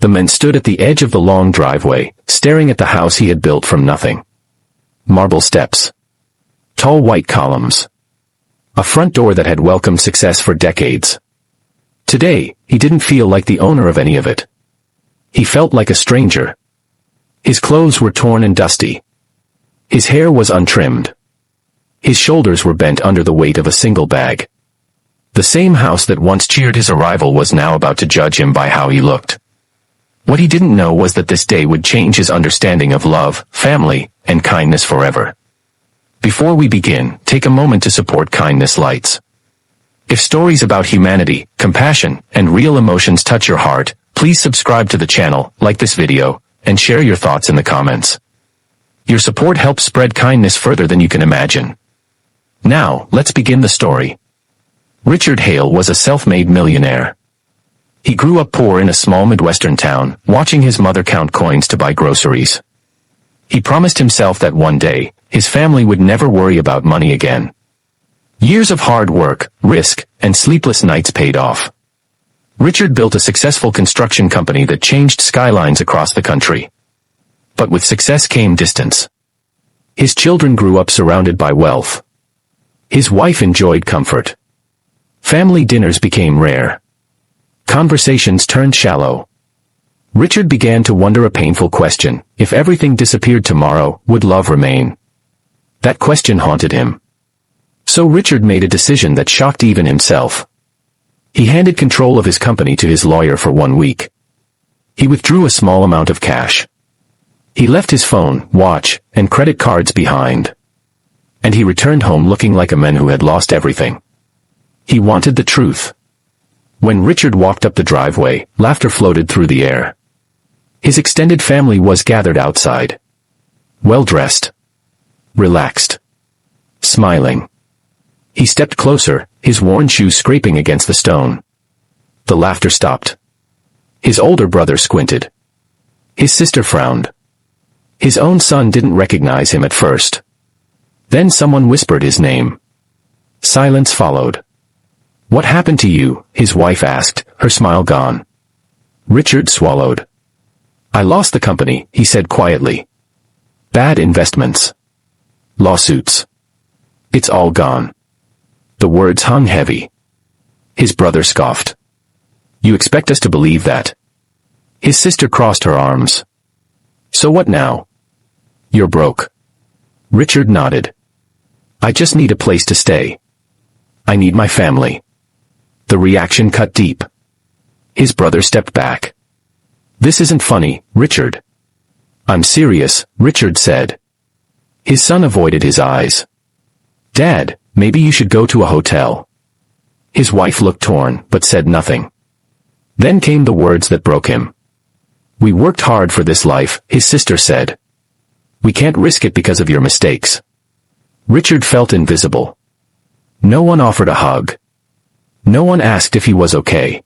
The men stood at the edge of the long driveway, staring at the house he had built from nothing. Marble steps. Tall white columns. A front door that had welcomed success for decades. Today, he didn't feel like the owner of any of it. He felt like a stranger. His clothes were torn and dusty. His hair was untrimmed. His shoulders were bent under the weight of a single bag. The same house that once cheered his arrival was now about to judge him by how he looked. What he didn't know was that this day would change his understanding of love, family, and kindness forever. Before we begin, take a moment to support Kindness Lights. If stories about humanity, compassion, and real emotions touch your heart, please subscribe to the channel, like this video, and share your thoughts in the comments. Your support helps spread kindness further than you can imagine. Now, let's begin the story. Richard Hale was a self-made millionaire. He grew up poor in a small Midwestern town, watching his mother count coins to buy groceries. He promised himself that one day, his family would never worry about money again. Years of hard work, risk, and sleepless nights paid off. Richard built a successful construction company that changed skylines across the country. But with success came distance. His children grew up surrounded by wealth. His wife enjoyed comfort. Family dinners became rare. Conversations turned shallow. Richard began to wonder a painful question: if everything disappeared tomorrow, would love remain? That question haunted him. So Richard made a decision that shocked even himself. He handed control of his company to his lawyer for 1 week. He withdrew a small amount of cash. He left his phone, watch, and credit cards behind. And he returned home looking like a man who had lost everything. He wanted the truth. When Richard walked up the driveway, laughter floated through the air. His extended family was gathered outside. Well-dressed. Relaxed. Smiling. He stepped closer, his worn shoes scraping against the stone. The laughter stopped. His older brother squinted. His sister frowned. His own son didn't recognize him at first. Then someone whispered his name. Silence followed. "What happened to you?" his wife asked, her smile gone. Richard swallowed. "I lost the company," he said quietly. "Bad investments. Lawsuits. It's all gone." The words hung heavy. His brother scoffed. "You expect us to believe that?" His sister crossed her arms. "So what now?" "You're broke." Richard nodded. "I just need a place to stay. I need my family." The reaction cut deep. His brother stepped back. "This isn't funny, Richard." "I'm serious," Richard said. His son avoided his eyes. "Dad, maybe you should go to a hotel." His wife looked torn, but said nothing. Then came the words that broke him. "We worked hard for this life," his sister said. "We can't risk it because of your mistakes." Richard felt invisible. No one offered a hug. No one asked if he was okay.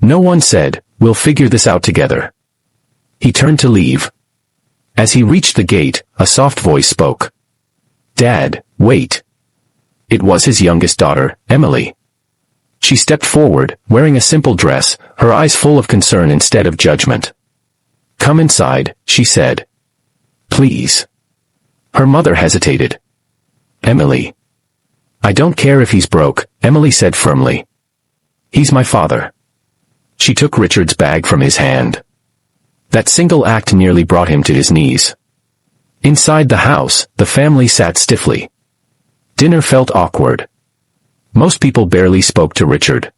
No one said, "We'll figure this out together." He turned to leave. As he reached the gate, a soft voice spoke. "Dad, wait." It was his youngest daughter, Emily. She stepped forward, wearing a simple dress, her eyes full of concern instead of judgment. "Come inside," she said. "Please." Her mother hesitated. "Emily." "I don't care if he's broke," Emily said firmly. "He's my father." She took Richard's bag from his hand. That single act nearly brought him to his knees. Inside the house, the family sat stiffly. Dinner felt awkward. Most people barely spoke to Richard.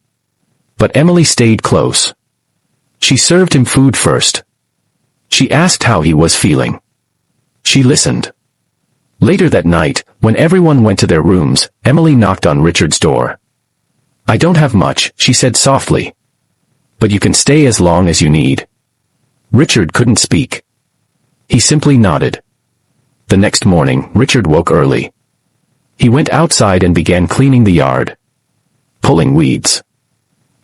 But Emily stayed close. She served him food first. She asked how he was feeling. She listened. Later that night, when everyone went to their rooms, Emily knocked on Richard's door. "I don't have much," she said softly. "But you can stay as long as you need." Richard couldn't speak. He simply nodded. The next morning, Richard woke early. He went outside and began cleaning the yard. Pulling weeds.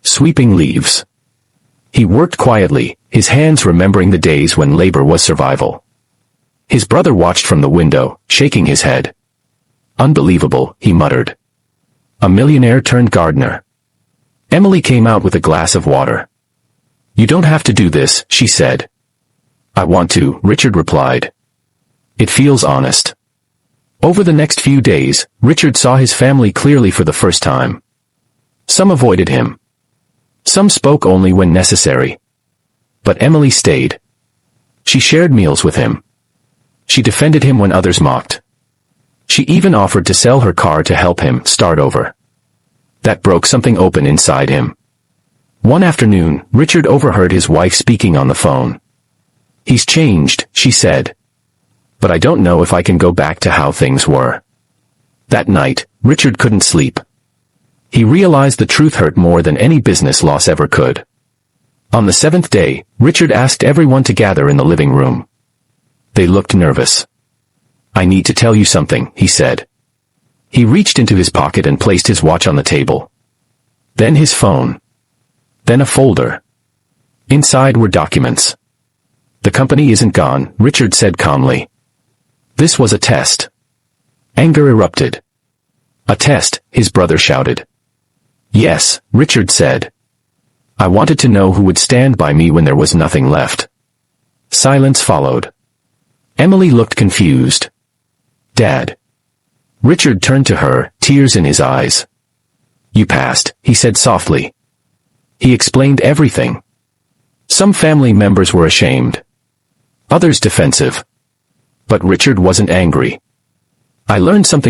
Sweeping leaves. He worked quietly, his hands remembering the days when labor was survival. His brother watched from the window, shaking his head. "Unbelievable," he muttered. "A millionaire turned gardener." Emily came out with a glass of water. You don't have to do this, she said. I want to, Richard replied. It feels honest. Over the next few days, Richard saw his family clearly for the first time. Some avoided him. Some spoke only when necessary. But Emily stayed. She shared meals with him. She defended him when others mocked. She even offered to sell her car to help him start over. That broke something open inside him. One afternoon, Richard overheard his wife speaking on the phone. He's changed, she said. But I don't know if I can go back to how things were. That night, Richard couldn't sleep. He realized the truth hurt more than any business loss ever could. On the seventh day, Richard asked everyone to gather in the living room. They looked nervous. I need to tell you something, he said. He reached into his pocket and placed his watch on the table. Then his phone. Then a folder. Inside were documents. The company isn't gone, Richard said calmly. This was a test. Anger erupted. A test, his brother shouted. Yes, Richard said. I wanted to know who would stand by me when there was nothing left. Silence followed. Emily looked confused. Dad. Richard turned to her, tears in his eyes. You passed, he said softly. He explained everything. Some family members were ashamed. Others defensive. But Richard wasn't angry. I learned something